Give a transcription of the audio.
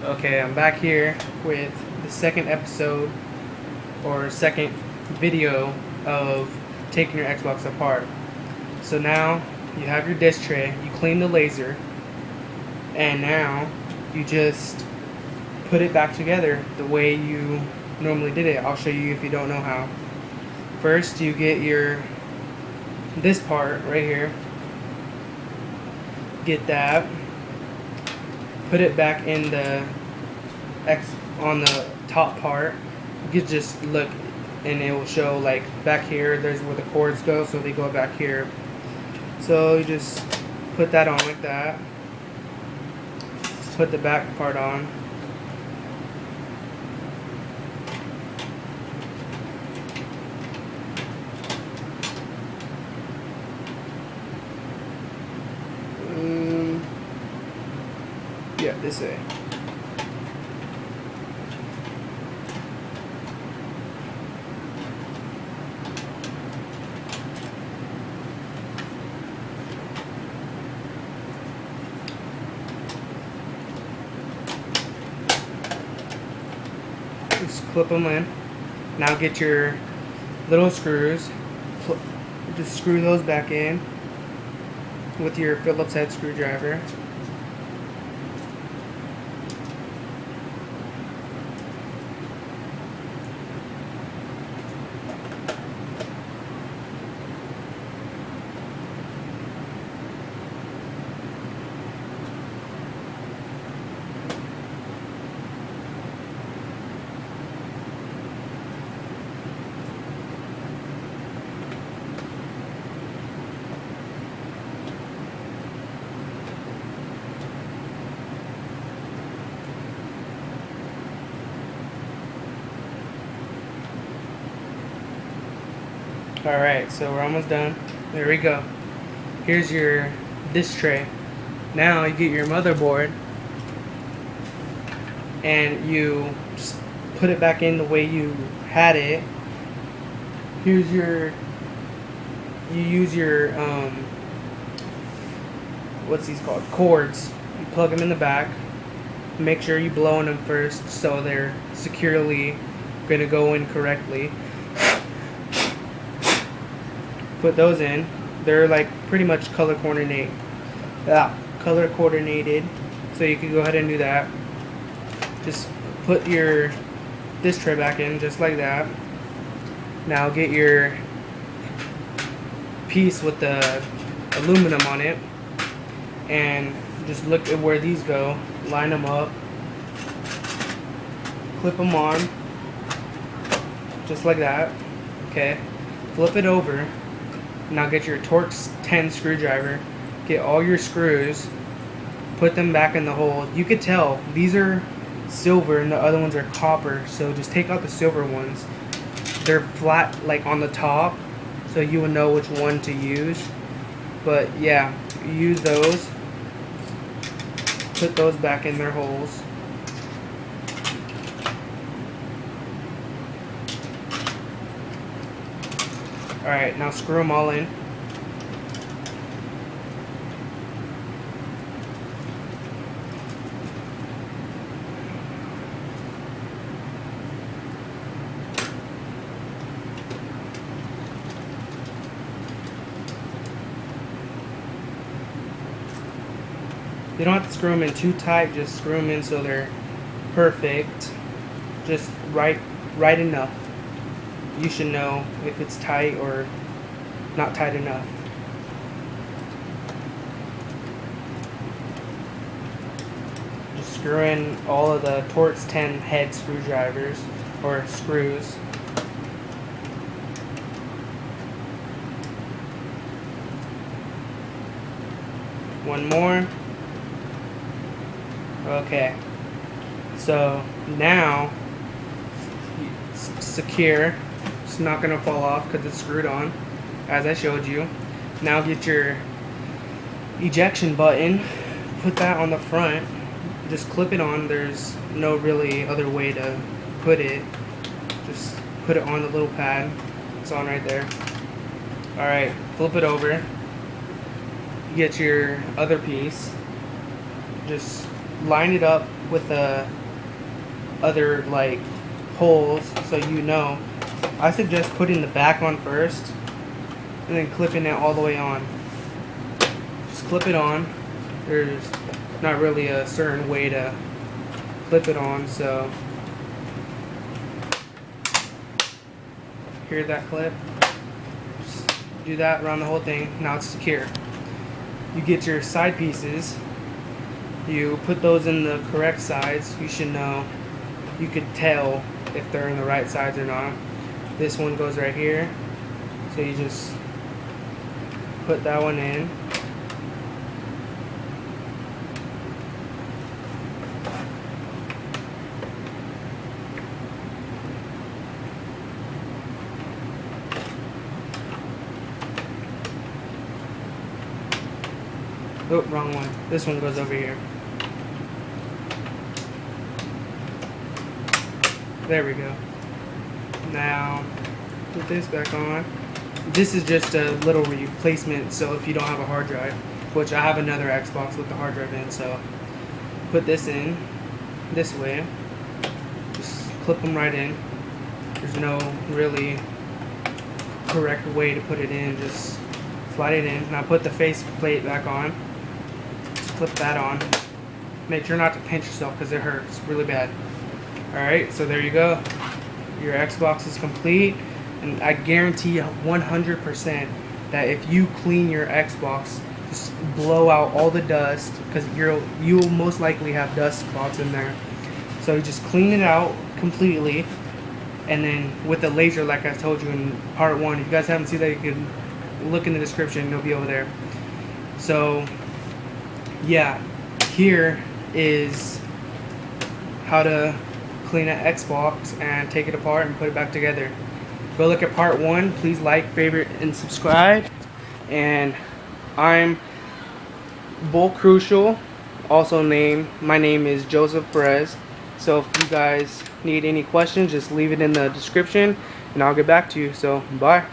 Okay, I'm back here with the second episode or second video of taking your Xbox apart. So now you have your disc tray, you clean the laser, and now you just put it back together the way you normally did it. I'll show you if you don't know how. First, you get this part right here. Get that. Put it back in on the top part. You can just look and it will show like back here there's where the cords go, so they go back here. So you just put that on like that. Put the back part on. Yeah, this way. Just clip them in. Now get your little screws. Just screw those back in with your Phillips head screwdriver. Alright, so we're almost done. There we go. Here's your disc tray. Now you get your motherboard and you just put it back in the way you had it. Here's you use your what's these called? Cords. You plug them in the back. Make sure you blow on them first so they're securely gonna go in correctly. Put those in. They're like pretty much color coordinated. So you can go ahead and do that. Just put your disc tray back in just like that. Now get your piece with the aluminum on it and just look at where these go. Line them up. Clip them on. Just like that. Okay. Flip it over. Now get your Torx 10 screwdriver, get all your screws, put them back in the hole. You could tell these are silver and the other ones are copper, so just take out the silver ones. They're flat like on the top, so you would know which one to use. But yeah, use those, put those back in their holes. Alright, now screw them all in. You don't have to screw them in too tight, just screw them in so they're perfect. Just right enough. You should know if it's tight or not tight enough. Just screw in all of the Torx 10 head screwdrivers or screws. One more. Okay. So now it's secure. It's not going to fall off because it's screwed on, as I showed you. Now get your ejection button, put that on the front, just clip it on. There's no really other way to put it. Just put it on the little pad. It's on right there. Alright, flip it over. You get your other piece. Just line it up with the other like holes so you know. I suggest putting the back on first and then clipping it all the way on. Just clip it on. There's not really a certain way to clip it on, so hear that clip? Just do that around the whole thing. Now it's secure. You get your side pieces, you put those in the correct sides. You should know, you could tell if they're in the right sides or not. This one goes right here, so you just put that one in. Oh, wrong one. This one goes over here. There we go. Now, put this back on. This is just a little replacement, so if you don't have a hard drive, which I have another Xbox with the hard drive in, so put this in this way. Just clip them right in. There's no really correct way to put it in. Just slide it in. Now put the face plate back on. Clip that on. Make sure not to pinch yourself because it hurts really bad. Alright, so there you go. Your Xbox is complete, and I guarantee 100% that if you clean your Xbox, just blow out all the dust, because you'll most likely have dust spots in there. So you just clean it out completely, and then with the laser, like I told you in part 1, if you guys haven't seen that, you can look in the description, it'll be over there. So yeah, here is how to clean an Xbox and take it apart and put it back together. Go look at part 1. Please like, favorite, and subscribe. And I'm Bull Crucial, also my name is Joseph Perez. So if you guys need any questions, just leave it in the description and I'll get back to you. So bye.